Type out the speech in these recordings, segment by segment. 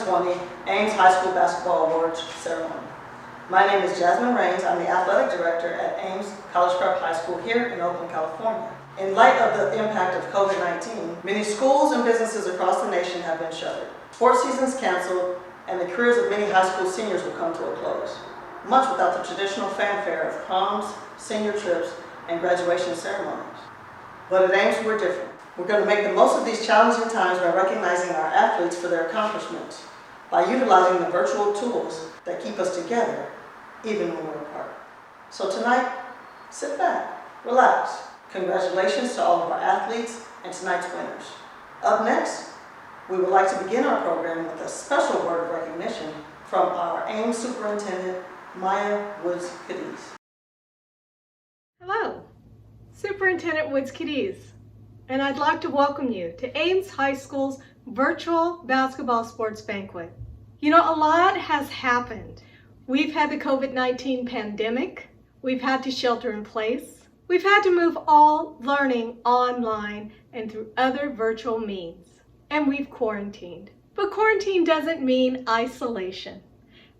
2020 Ames High School Basketball Awards ceremony. My name is Jasmine Raines. I'm the athletic director at Ames College Prep High School here in Oakland, California. In light of the impact of COVID-19, many schools and businesses across the nation have been shuttered. Sports seasons canceled, and the careers of many high school seniors will come to a close, much without the traditional fanfare of proms, senior trips, and graduation ceremonies. But at Ames, we're different. We're going to make the most of these challenging times by recognizing our athletes for their accomplishments, by utilizing the virtual tools that keep us together, even when we're apart. So tonight, sit back, relax. Congratulations to all of our athletes and tonight's winners. Up next, we would like to begin our program with a special word of recognition from our Ames Superintendent, Maya Woods-Cadiz. Hello, Superintendent Woods-Cadiz, and I'd like to welcome you to Ames High School's Virtual Basketball Sports Banquet. You know, a lot has happened. We've had the COVID-19 pandemic, we've had to shelter in place, we've had to move all learning online and through other virtual means, and we've quarantined. But quarantine doesn't mean isolation.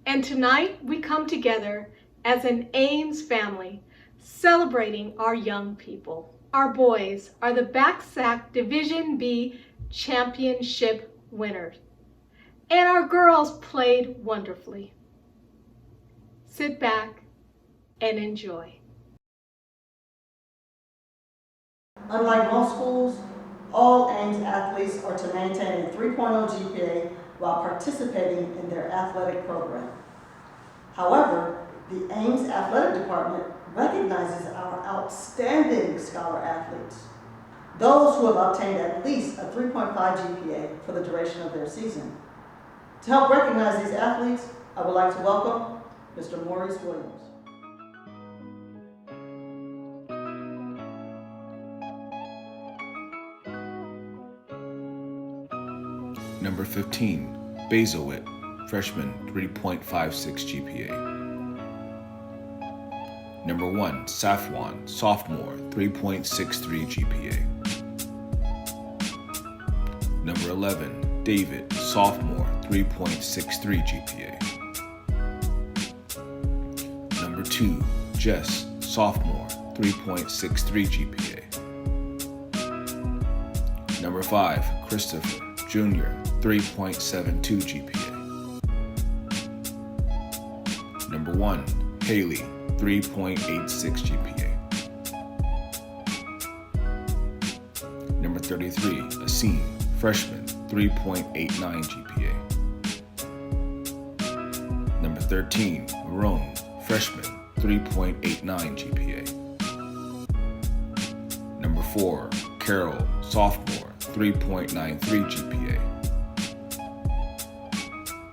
And tonight we come together as an Ames family celebrating our young people. Our boys are the BACSAC Division B Championship winners. And our girls played wonderfully. Sit back and enjoy. Unlike most schools, all Ames athletes are to maintain a 3.0 GPA while participating in their athletic program. However, the Ames Athletic Department recognizes our outstanding scholar athletes, those who have obtained at least a 3.5 GPA for the duration of their season. To help recognize these athletes, I would like to welcome Mr. Maurice Williams. Number 15, Bazowit, freshman, 3.56 GPA. Number 1, Safwan, sophomore, 3.63 GPA. Number 11, David, sophomore, 3.63 GPA. Number 2, Jess, sophomore, 3.63 GPA. Number 5, Christopher, junior, 3.72 GPA. Number 1, Haley, 3.86 GPA. Number 33, Asim, freshman, 3.89 GPA. Number 13, Marone, freshman, 3.89 GPA. Number 4, Carol, sophomore, 3.93 GPA.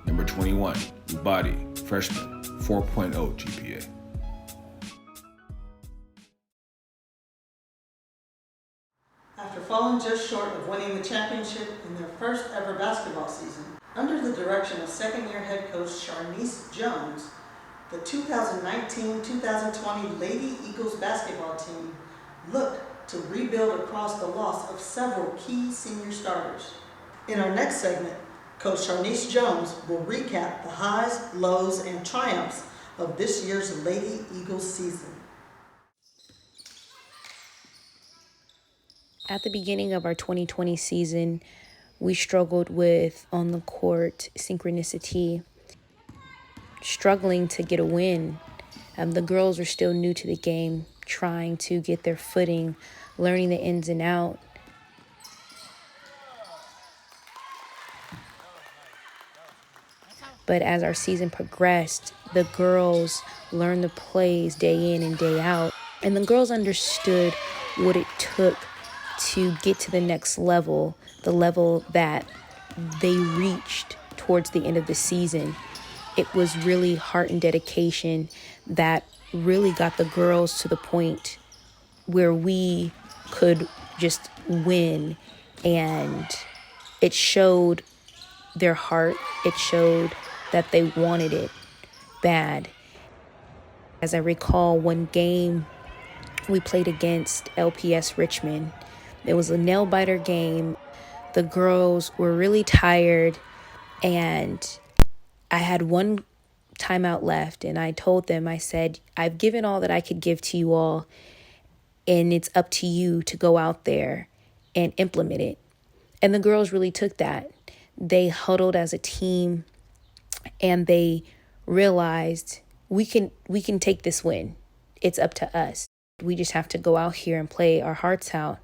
Number 21, Ubadi, freshman, 4.0 GPA. After falling just short of winning the championship in their first ever basketball season, under the direction of second-year head coach Sharnice Jones, the 2019-2020 Lady Eagles basketball team looked to rebuild across the loss of several key senior starters. In our next segment, Coach Sharnice Jones will recap the highs, lows, and triumphs of this year's Lady Eagles season. At the beginning of our 2020 season, we struggled with on-the-court synchronicity, struggling to get a win. The girls were still new to the game, trying to get their footing, learning the ins and outs. But as our season progressed, the girls learned the plays day in and day out, and the girls understood what it took to get to the next level, the level that they reached towards the end of the season. It was really heart and dedication that really got the girls to the point where we could just win, and it showed their heart. It showed that they wanted it bad. As I recall, one game we played against LPS Richmond. It was a nail-biter game. The girls were really tired. And I had one timeout left, and I told them, I said, I've given all that I could give to you all, and it's up to you to go out there and implement it. And the girls really took that. They huddled as a team, and they realized we can take this win. It's up to us. We just have to go out here and play our hearts out.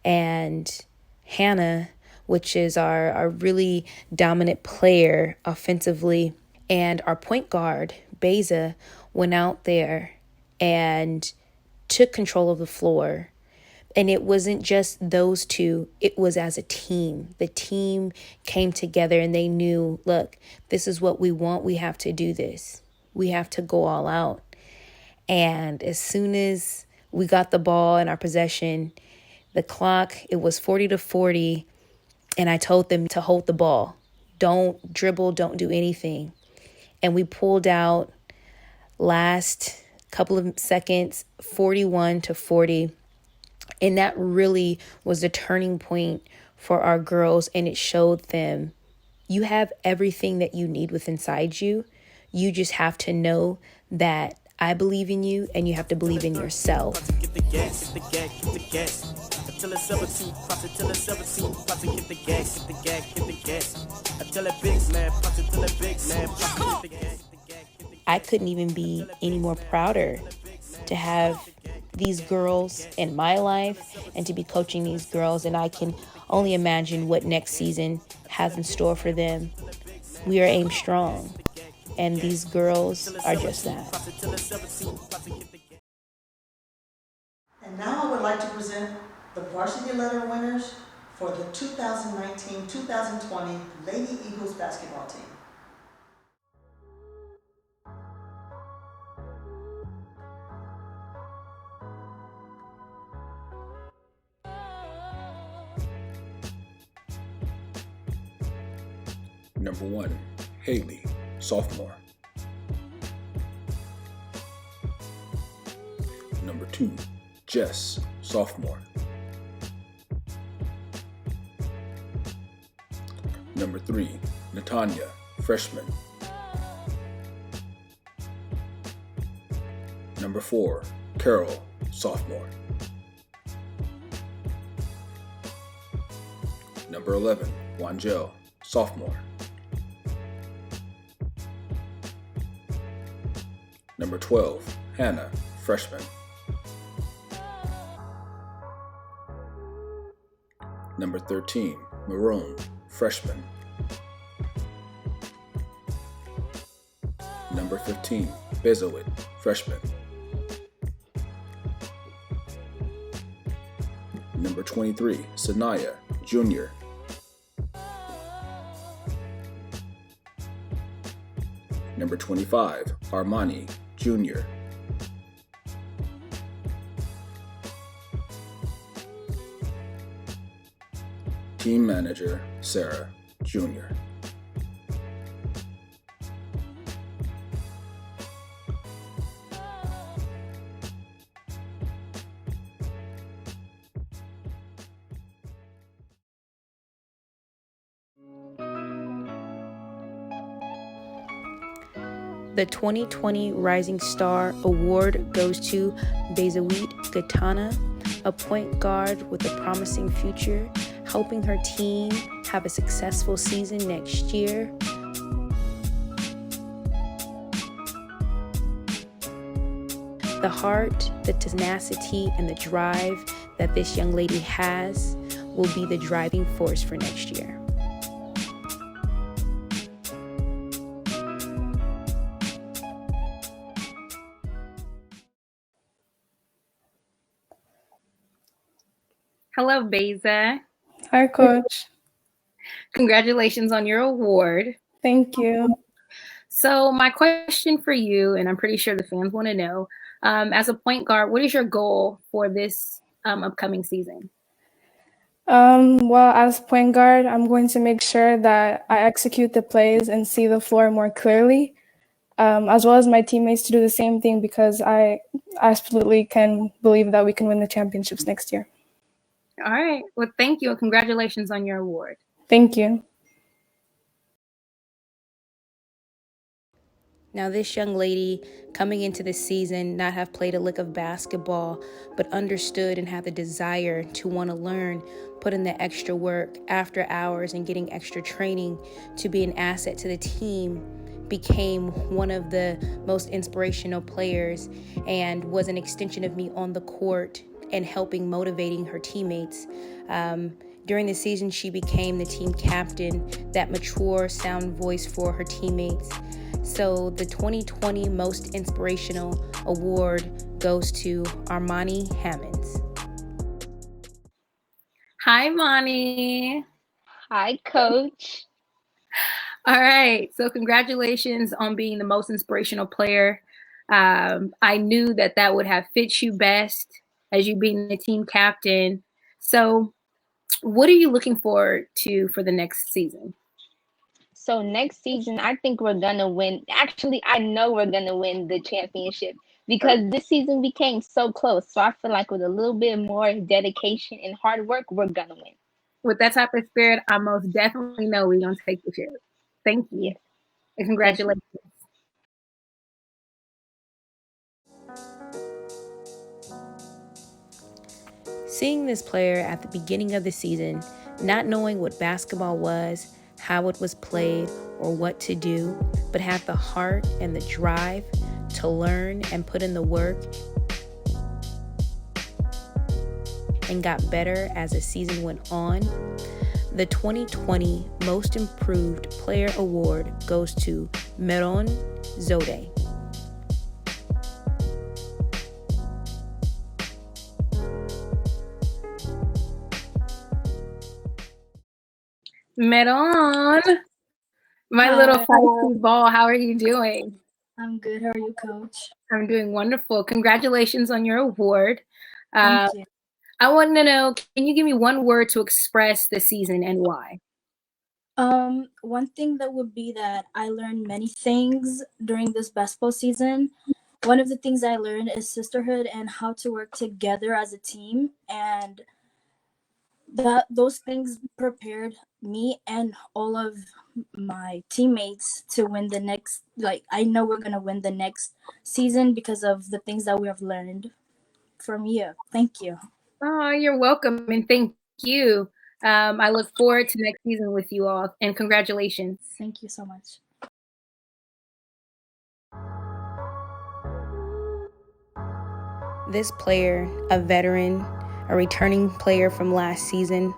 And Hannah, which is our really dominant player offensively, and our point guard, Beza, went out there and took control of the floor. And it wasn't just those two, it was as a team. The team came together and they knew, look, this is what we want. We have to do this. We have to go all out. And as soon as we got the ball in our possession, the clock, it was 40-40. And I told them to hold the ball. Don't dribble, don't do anything. And we pulled out last couple of seconds, 41-40. And that really was the turning point for our girls. And it showed them, you have everything that you need within inside you. You just have to know that I believe in you, and you have to believe in yourself. I couldn't even be any more prouder to have these girls in my life and to be coaching these girls. And I can only imagine what next season has in store for them. We are Aim Strong, and these girls are just that. And now I would like to present the varsity letter winners for the 2019-2020 Lady Eagles basketball team. Number 1, Haley, sophomore. Number 2, Jess, sophomore. Number 3, Natanya, freshman. Number 4, Carol, sophomore. Number 11, Wangel, sophomore. Number 12, Hannah, freshman. Number 13, Maroon, freshman. Number 15, Bezowit, freshman. Number 23, Sanaya, junior. Number 25, Armani, junior. Team manager, Sarah, junior. The 2020 Rising Star Award goes to Bezawit Gatana, a point guard with a promising future, helping her team have a successful season next year. The heart, the tenacity, and the drive that this young lady has will be the driving force for next year. Hello, Beza. Hi, Coach. Congratulations on your award. Thank you. So my question for you, and I'm pretty sure the fans want to know, as a point guard, what is your goal for this upcoming season? Well, as point guard, I'm going to make sure that I execute the plays and see the floor more clearly, as well as my teammates to do the same thing, because I absolutely can believe that we can win the championships next year. All right. Well, thank you, and congratulations on your award. Thank you. Now, this young lady coming into the season, not have played a lick of basketball, but understood and had the desire to want to learn, put in the extra work after hours and getting extra training to be an asset to the team, became one of the most inspirational players and was an extension of me on the court and helping motivating her teammates. During the season, she became the team captain, that mature, sound voice for her teammates. So the 2020 Most Inspirational Award goes to Armani Hammonds. Hi, Moni. Hi, Coach. All right. So congratulations on being the most inspirational player. I knew that would have fit you best as you being the team captain. So what are you looking forward to for the next season? So next season, I think we're going to win. Actually, I know we're going to win the championship because this season we came so close. So I feel like with a little bit more dedication and hard work, we're going to win. With that type of spirit, I most definitely know we're going to take the ship. Thank you. And congratulations. Seeing this player at the beginning of the season, not knowing what basketball was, how it was played, or what to do, but had the heart and the drive to learn and put in the work and got better as the season went on, the 2020 Most Improved Player Award goes to Meron Zode. Meron, my little feisty ball, how are you doing? I'm good. How are you, Coach? I'm doing wonderful. Congratulations on your award. Thank you. I want to know, can you give me one word to express the season and why? One thing that would be that I learned many things during this basketball season. One of the things I learned is sisterhood and how to work together as a team, and those things prepared me and all of my teammates to win the next. I know we're gonna win the next season because of the things that we have learned from you. Thank you. Oh, you're welcome, and thank you. I look forward to next season with you all, and congratulations. Thank you so much. This player, a veteran, a returning player from last season,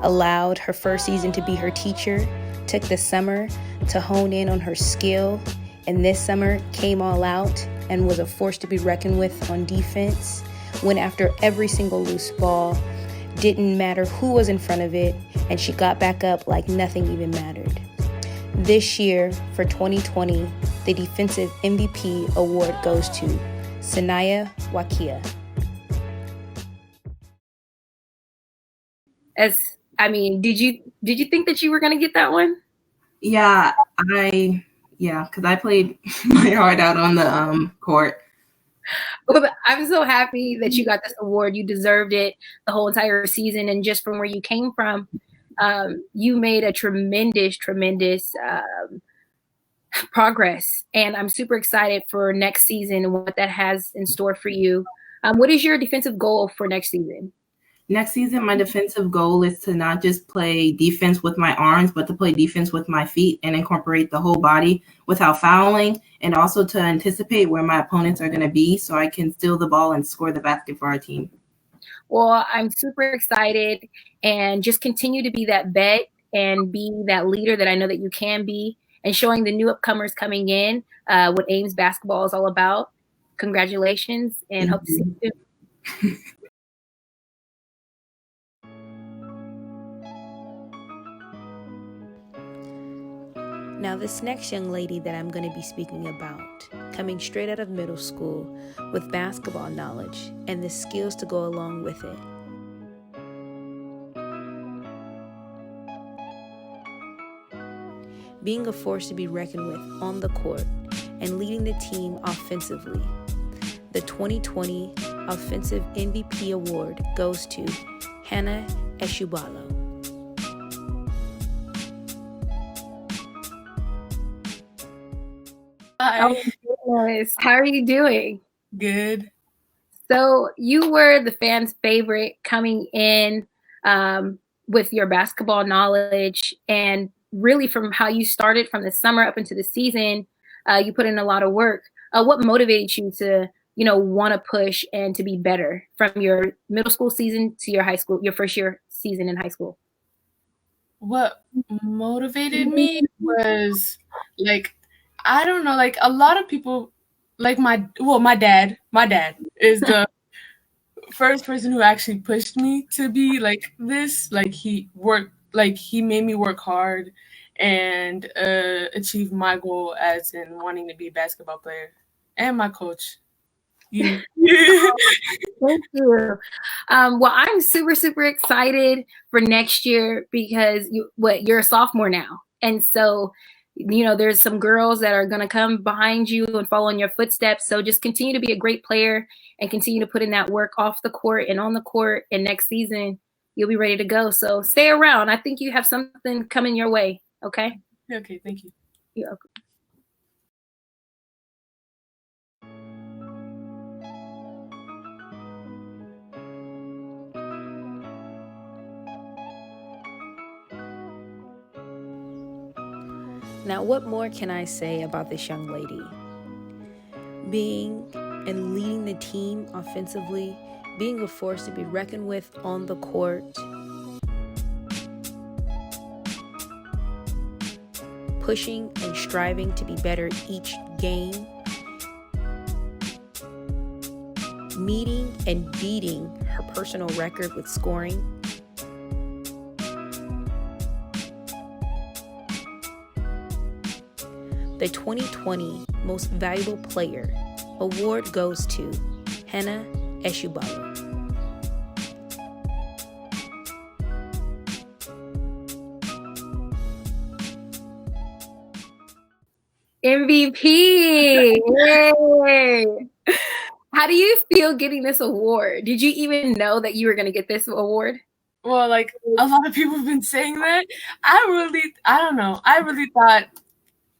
allowed her first season to be her teacher, took the summer to hone in on her skill, and this summer came all out and was a force to be reckoned with on defense, went after every single loose ball, didn't matter who was in front of it, and she got back up like nothing even mattered. This year, for 2020, the Defensive MVP award goes to Sanaya Wakia. Did you think that you were going to get that one? Yeah, because I played my heart out on the court. Well, I'm so happy that you got this award. You deserved it the whole entire season, and just from where you came from, you made a tremendous progress. And I'm super excited for next season and what that has in store for you. What is your defensive goal for next season? Next season, my defensive goal is to not just play defense with my arms, but to play defense with my feet and incorporate the whole body without fouling, and also to anticipate where my opponents are going to be so I can steal the ball and score the basket for our team. Well, I'm super excited, and just continue to be that vet and be that leader that I know that you can be, and showing the new upcomers coming in what Ames basketball is all about. Congratulations, and hope to see you soon. Now, this next young lady that I'm going to be speaking about, coming straight out of middle school with basketball knowledge and the skills to go along with it. Being a force to be reckoned with on the court and leading the team offensively. The 2020 Offensive MVP Award goes to Hannah Eshubalo. Hi. Oh, goodness. How are you doing? Good. So you were the fans' favorite coming in with your basketball knowledge, and really from how you started from the summer up into the season, you put in a lot of work. What motivated you to, want to push and to be better from your middle school season to your high school, your first year season in high school? What motivated me was like, I don't know, like a lot of people, like my dad is the first person who actually pushed me to be like this. Like he made me work hard and achieve my goal as in wanting to be a basketball player. And my coach. You. Thank you. Well, I'm super, super excited for next year because you're a sophomore now. And so, there's some girls that are going to come behind you and follow in your footsteps. So just continue to be a great player and continue to put in that work off the court and on the court. And next season, you'll be ready to go. So stay around. I think you have something coming your way. Okay? Okay, thank you. You're welcome. Now, what more can I say about this young lady? Being and leading the team offensively, being a force to be reckoned with on the court, pushing and striving to be better each game, meeting and beating her personal record with scoring, the 2020 Most Valuable Player award goes to Hannah Eshubalo. MVP! Yay! How do you feel getting this award? Did you even know that you were going to get this award? Well, like a lot of people have been saying that. I don't know. I really thought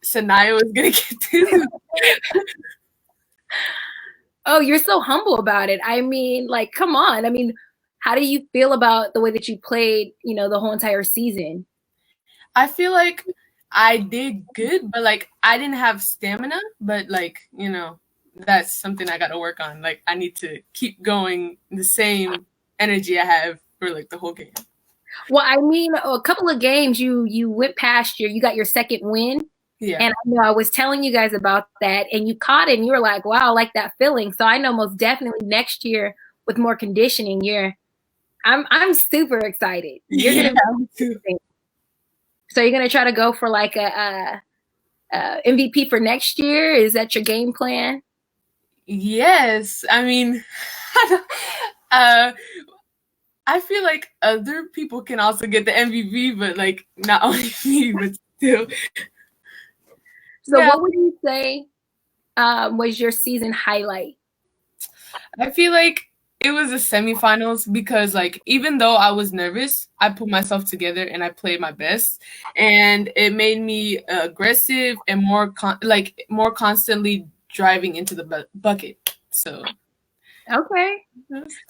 Sanaya was gonna get this. Oh, you're so humble about it. I mean, like, come on. I mean, how do you feel about the way that you played, the whole entire season? I feel like I did good, but like I didn't have stamina. But like, that's something I got to work on. Like I need to keep going the same energy I have for like the whole game. Well, I mean, a couple of games you went past you got your second win. Yeah. And I was telling you guys about that, and you caught it, and you were like, wow, I like that feeling. So I know most definitely next year with more conditioning, I'm super excited. You're gonna So you're gonna try to go for like a MVP for next year? Is that your game plan? Yes. I mean, I feel like other people can also get the MVP, but like not only me, but still. So what would you say was your season highlight? I feel like it was the semifinals because like even though I was nervous, I put myself together and I played my best, and it made me aggressive and more constantly driving into the bucket. So okay.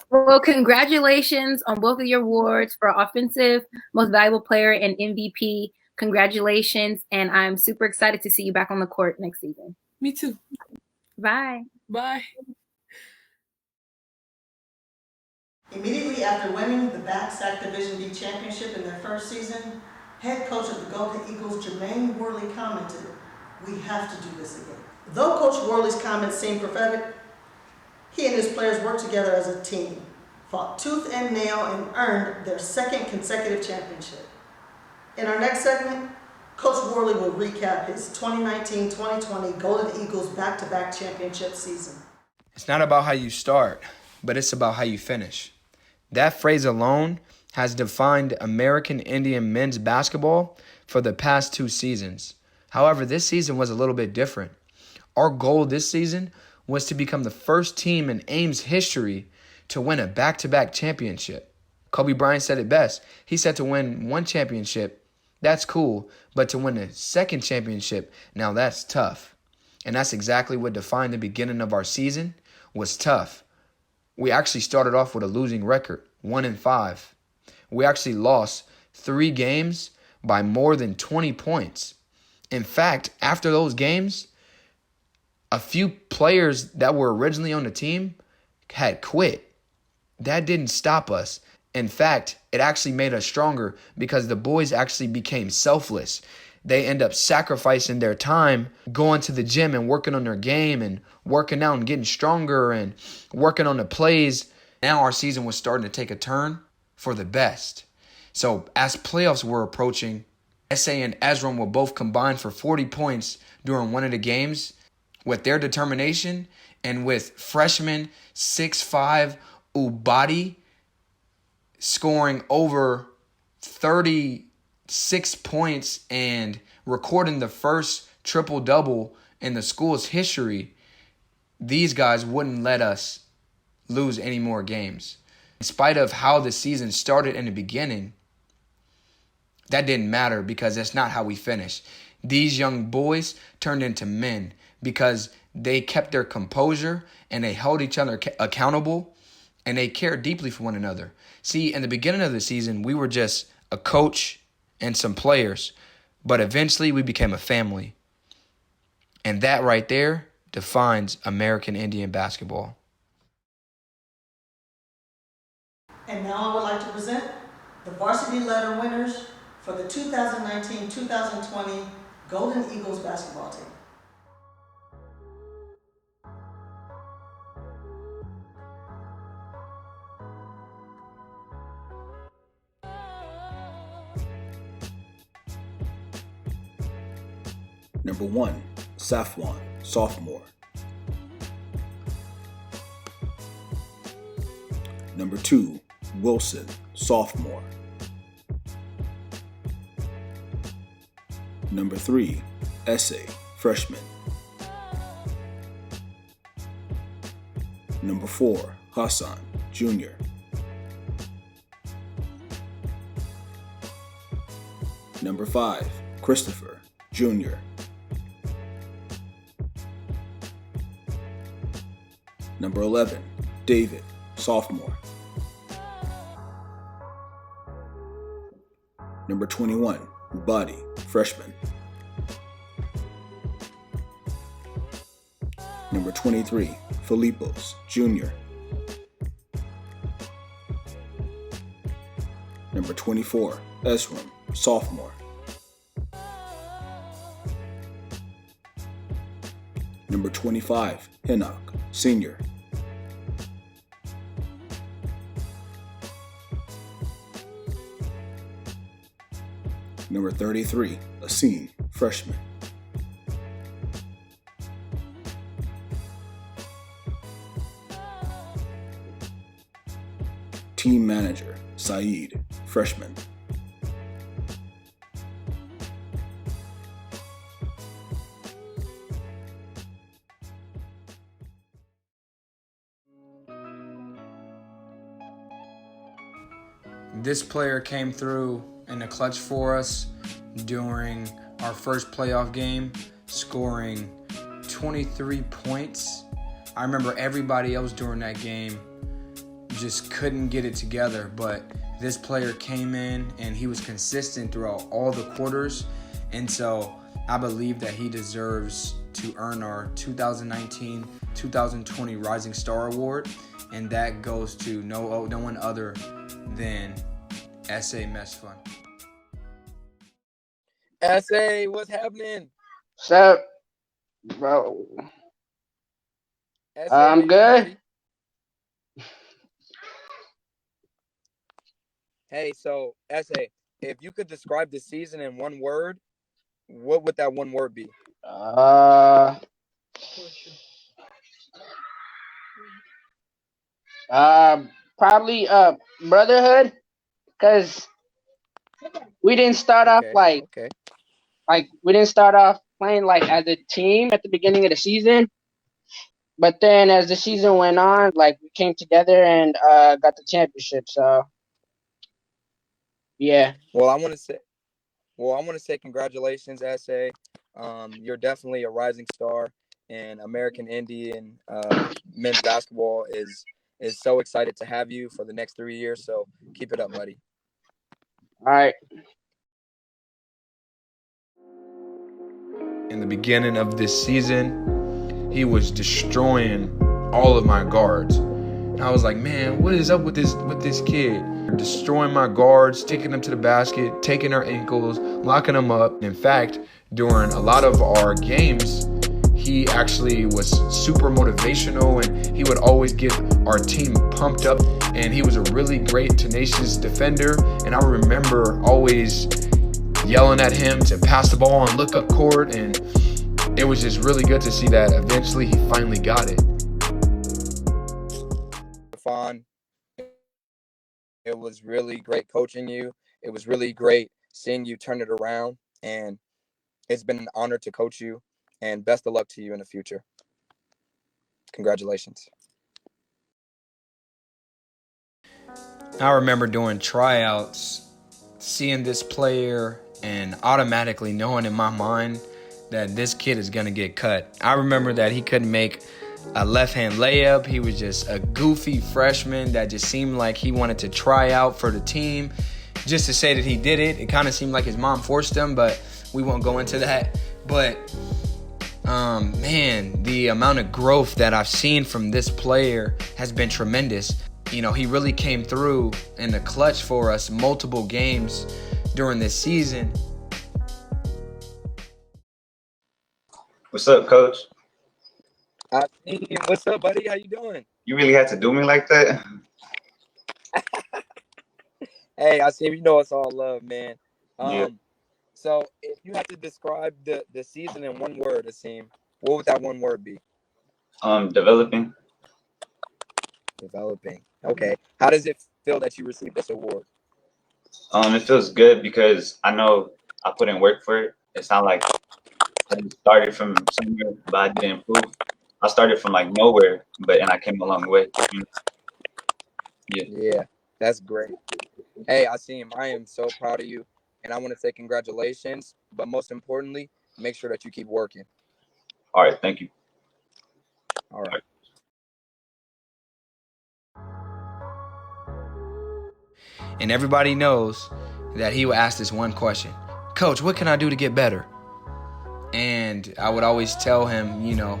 Well, congratulations on both of your awards for Offensive Most Valuable Player and MVP. Congratulations, and I'm super excited to see you back on the court next season. Me too. Bye. Bye. Immediately after winning the BACSAC Division B Championship in their first season, head coach of the Golden Eagles, Jermaine Worley, commented, "We have to do this again." Though Coach Worley's comments seem prophetic, he and his players worked together as a team, fought tooth and nail, and earned their second consecutive championship. In our next segment, Coach Worley will recap his 2019-2020 Golden Eagles back-to-back championship season. It's not about how you start, but it's about how you finish. That phrase alone has defined American Indian men's basketball for the past 2 seasons. However, this season was a little bit different. Our goal this season was to become the first team in Ames history to win a back-to-back championship. Kobe Bryant said it best. He said to win 1 championship, that's cool, but to win a second championship, now that's tough. And that's exactly what defined the beginning of our season. Was tough. We actually started off with a losing record, 1-5. We actually lost 3 games by more than 20 points. In fact, after those games, a few players that were originally on the team had quit. That didn't stop us. In fact, it actually made us stronger because the boys actually became selfless. They end up sacrificing their time, going to the gym and working on their game and working out and getting stronger and working on the plays. Now our season was starting to take a turn for the best. So as playoffs were approaching, SA and Ezram were both combined for 40 points during one of the games. With their determination and with freshman 6'5" Ubadi scoring over 36 points and recording the first triple-double in the school's history, these guys wouldn't let us lose any more games. In spite of how the season started in the beginning, that didn't matter because that's not how we finished. These young boys turned into men because they kept their composure and they held each other accountable and they cared deeply for one another. See, in the beginning of the season, we were just a coach and some players, but eventually we became a family. And that right there defines American Indian basketball. And now I would like to present the varsity letter winners for the 2019-2020 Golden Eagles basketball team. Number 1, Safwan, sophomore. Number 2, Wilson, sophomore. Number 3, Essay, freshman. Number 4, Hassan, junior. Number 5, Christopher, junior. Number 11, David, sophomore. Number 21, Ubadi, freshman. Number 23, Filipos, junior. Number 24, Ezram, sophomore. Number 25, Hinnock, senior. Number 33, Asim, freshman. Team manager, Saeed, freshman. This player came through in the clutch for us during our first playoff game, scoring 23 points. I remember everybody else during that game just couldn't get it together, but this player came in and he was consistent throughout all the quarters, and so I believe that he deserves to earn our 2019-2020 Rising Star Award, and that goes to no one other than S.A. Mesfun. SA, what's happening? What's up, bro? SA, I'm good. Hey, so SA, if you could describe the season in one word, what would that one word be? Probably brotherhood, because we didn't start off like we didn't start off playing like as a team at the beginning of the season, but then as the season went on, like we came together and got the championship. So yeah. Well, I want to say congratulations, SA. You're definitely a rising star, and American Indian men's basketball is so excited to have you for the next 3 years. So keep it up, buddy. All right. In the beginning of this season, he was destroying all of my guards. And I was like, man, what is up with this kid? Destroying my guards, taking them to the basket, taking their ankles, locking them up. In fact, during a lot of our games, he actually was super motivational, and he would always get our team pumped up. And he was a really great, tenacious defender. And I remember always yelling at him to pass the ball and look up court. And it was just really good to see that eventually he finally got it. It was really great coaching you. It was really great seeing you turn it around. And it's been an honor to coach you. And best of luck to you in the future. Congratulations. I remember doing tryouts, seeing this player, and automatically knowing in my mind that this kid is going to get cut. I remember that he couldn't make a left-hand layup. He was just a goofy freshman that just seemed like he wanted to try out for the team just to say that he did it. It kind of seemed like his mom forced him, but we won't go into that. But man, the amount of growth that I've seen from this player has been tremendous. You know, he really came through in the clutch for us multiple games during this season. What's up, Coach? What's up, buddy? How you doing? You really had to do me like that? Hey, I see. You know it's all love, man. Yeah. So if you had to describe the season in one word, Asim, what would that one word be? Developing. Developing. Okay. How does it feel that you received this award? It feels good because I know I put in work for it. It's not like I just started from somewhere, but I didn't improve. I started from like nowhere, and I came a long way. Yeah, that's great. Hey, Asim, I am so proud of you, and I want to say congratulations. But most importantly, make sure that you keep working. All right, thank you. All right. And everybody knows that he would ask this one question: Coach, what can I do to get better? And I would always tell him, you know,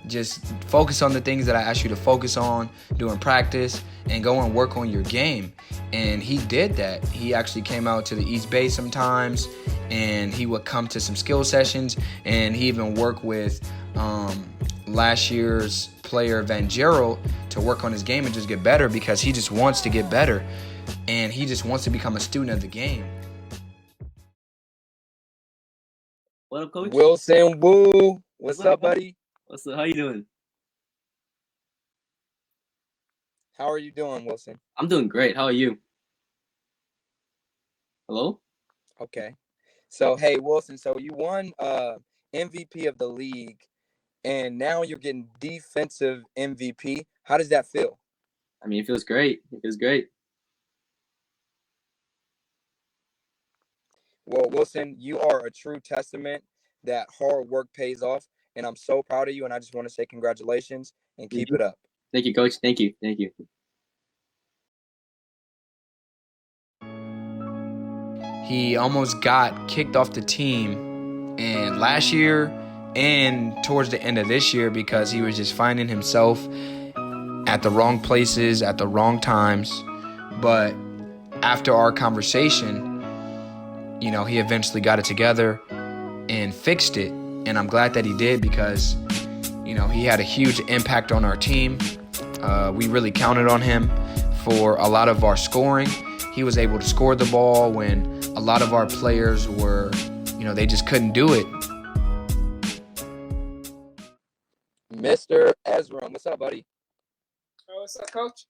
just focus on the things that I asked you to focus on during practice and go and work on your game. And he did that. He actually came out to the East Bay sometimes, and he would come to some skill sessions, and he even worked with last year's player Van Gerald to work on his game and just get better, because he just wants to get better and he just wants to become a student of the game. What up, Coach? Wilson Woo. What's up, buddy? What's up? How you doing? How are you doing, Wilson? I'm doing great. How are you? Hello? Okay. So, hey, Wilson, so you won MVP of the league, and now you're getting defensive MVP. How does that feel? I mean, it feels great. It feels great. Well, Wilson, you are a true testament that hard work pays off, and I'm so proud of you, and I just want to say congratulations and keep it up. Thank you, Coach. Thank you. Thank you. He almost got kicked off the team and last year and towards the end of this year because he was just finding himself at the wrong places at the wrong times. But after our conversation, you know, he eventually got it together and fixed it. And I'm glad that he did, because, you know, he had a huge impact on our team. We really counted on him for a lot of our scoring. He was able to score the ball when a lot of our players were, you know, they just couldn't do it. Mr. Ezra, what's up, buddy? Oh, what's up, Coach?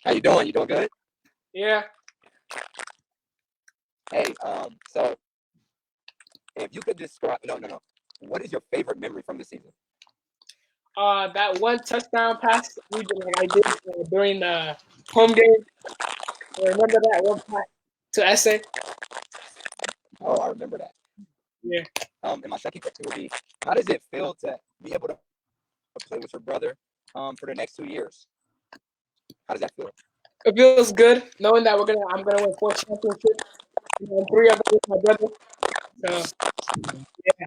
How you doing? You doing good? Yeah. Hey, so if you could describe, no. What is your favorite memory from the season? That one touchdown pass we did, like I did during the home game. I remember that one pass to SA. Oh, I remember that. Yeah. And my second question would be, how does it feel to be able to play with your brother for the next 2 years? How does that feel? It feels good knowing that I'm gonna win 4 championships. 3 of them with my brother. So yeah.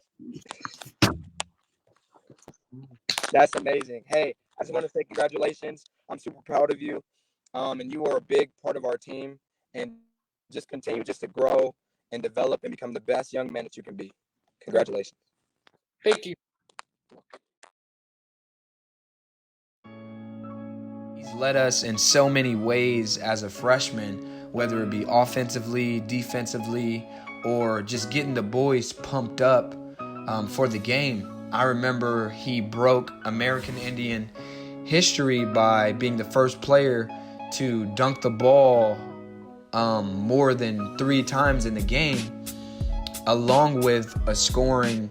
That's amazing. Hey, I just want to say congratulations. I'm super proud of you. And you are a big part of our team. And just continue just to grow and develop and become the best young man that you can be. Congratulations. Thank you. He's led us in so many ways as a freshman, whether it be offensively, defensively, or just getting the boys pumped up for the game. I remember he broke American Indian history by being the first player to dunk the ball more than 3 times in the game, along with scoring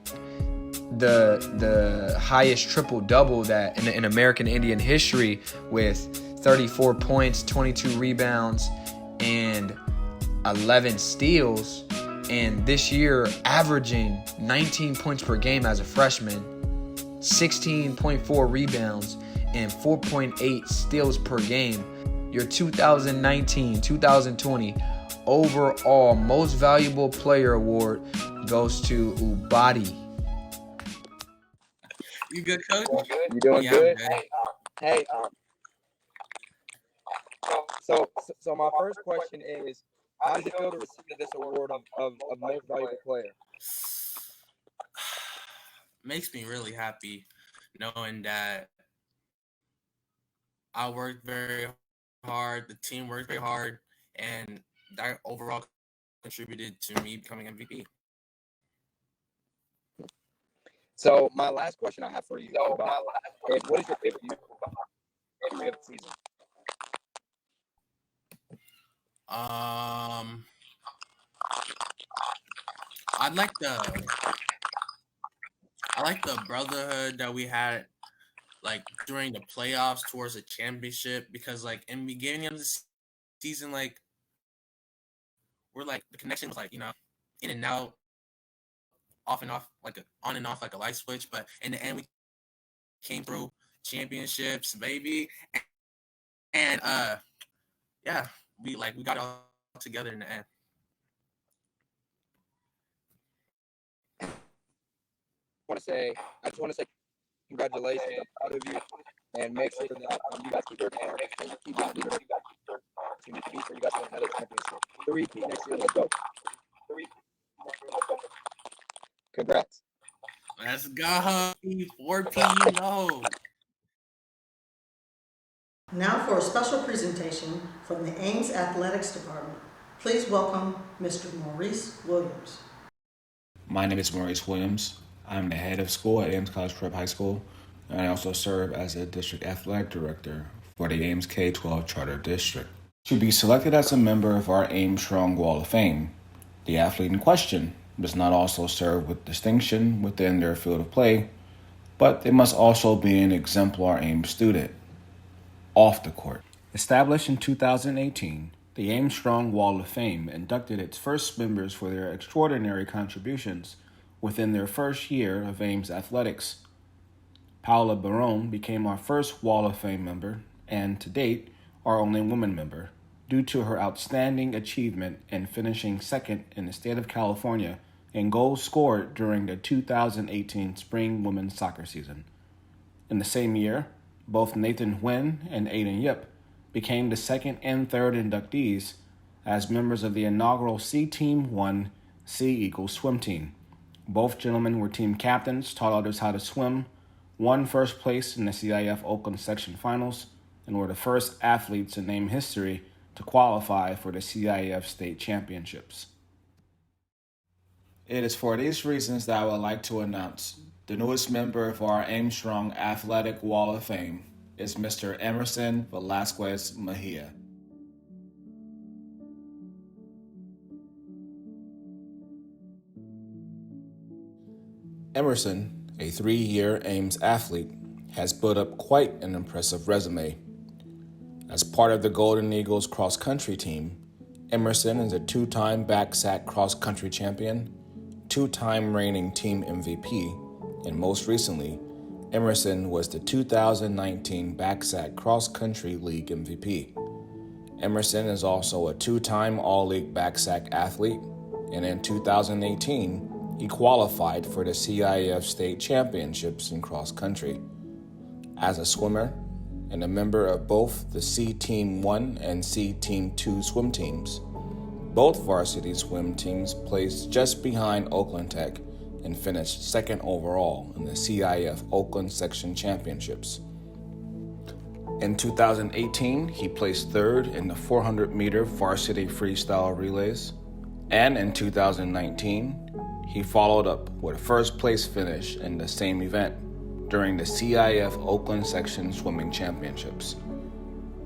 the highest triple-double that in American Indian history, with 34 points, 22 rebounds, and 11 steals. And this year, averaging 19 points per game as a freshman, 16.4 rebounds, and 4.8 steals per game. Your 2019-2020 overall Most Valuable Player Award goes to Ubadi. You good, coach? You doing good? Hey, so my first question is, how does it feel to receive this award of Most Valuable Player? Makes me really happy knowing that I worked very hard, the team worked very hard, and that overall contributed to me becoming MVP. So my last question I have for you is, what is your favorite memory of the season? I like the brotherhood that we had, like during the playoffs towards the championship, because like in the beginning of the season, like we're like the connection was like, in and out, off and off, on and off like a light switch. But in the end, we came through championships, baby, and yeah, we got it all together in the end. I just want to say congratulations. I'm proud of you, and make sure that you guys keep working hard and keep being leaders. You guys can have another championship. 3P next year. Let's go. Congrats. Let's go. 4P, Now for a special presentation from the Ames Athletics Department. Please welcome Mr. Maurice Williams. My name is Maurice Williams. I'm the head of school at Ames College Prep High School, and I also serve as a district athletic director for the Ames K-12 Charter District. To be selected as a member of our Ames Strong Wall of Fame, the athlete in question does not also serve with distinction within their field of play, but they must also be an exemplar Ames student off the court. Established in 2018, the Ames Strong Wall of Fame inducted its first members for their extraordinary contributions within their first year of Ames athletics. Paula Barone became our first Wall of Fame member, and to date, our only woman member, due to her outstanding achievement in finishing second in the state of California in goals scored during the 2018 spring women's soccer season. In the same year, both Nathan Nguyen and Aiden Yip became the second and third inductees as members of the inaugural C Team 1 Sea Eagles swim team. Both gentlemen were team captains, taught others how to swim, won first place in the CIF Oakland section finals, and were the first athletes in name history to qualify for the CIF state championships. It is for these reasons that I would like to announce the newest member of our Ames Strong Athletic Wall of Fame is Mr. Emerson Velasquez Mejia. Emerson, a 3-year Ames athlete, has built up quite an impressive resume. As part of the Golden Eagles cross-country team, Emerson is a 2-time BACSAC cross-country champion, two-time reigning team MVP, and most recently, Emerson was the 2019 BACSAC Cross Country League MVP. Emerson is also a two-time All-League BACSAC athlete, and in 2018, he qualified for the CIF State Championships in cross country. As a swimmer and a member of both the C Team 1 and C Team 2 swim teams, both varsity swim teams placed just behind Oakland Tech and finished second overall in the CIF Oakland Section Championships. In 2018, he placed third in the 400-meter varsity freestyle relays, and in 2019, he followed up with a first-place finish in the same event during the CIF Oakland Section Swimming Championships.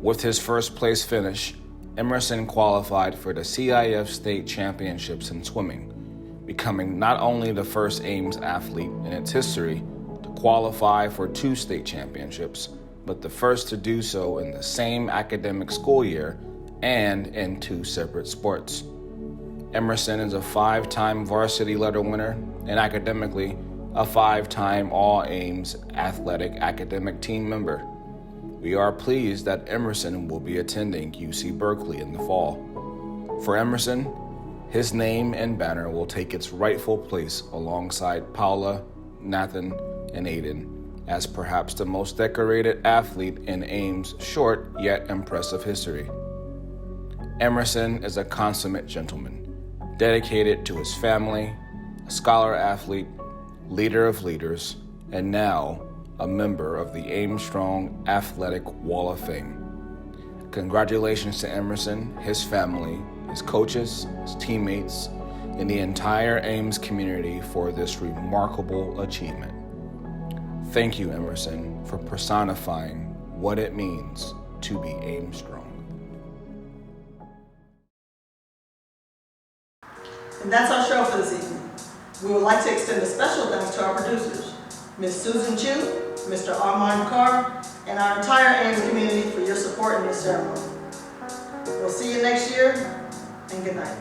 With his first-place finish, Emerson qualified for the CIF State Championships in swimming, becoming not only the first Ames athlete in its history to qualify for 2 state championships, but the first to do so in the same academic school year and in 2 separate sports. Emerson is a 5-time varsity letter winner and academically a 5-time All-Ames athletic academic team member. We are pleased that Emerson will be attending UC Berkeley in the fall. For Emerson, his name and banner will take its rightful place alongside Paula, Nathan, and Aiden as perhaps the most decorated athlete in Ames' short yet impressive history. Emerson is a consummate gentleman, dedicated to his family, a scholar athlete, leader of leaders, and now a member of the Ames Strong Athletic Wall of Fame. Congratulations to Emerson, his family, his coaches, his teammates, and the entire Ames community for this remarkable achievement. Thank you, Emerson, for personifying what it means to be Ames Strong. And that's our show for this evening. We would like to extend a special thanks to our producers, Ms. Susan Chu, Mr. Armand Carr, and our entire Ames community for your support in this ceremony. We'll see you next year, and good night.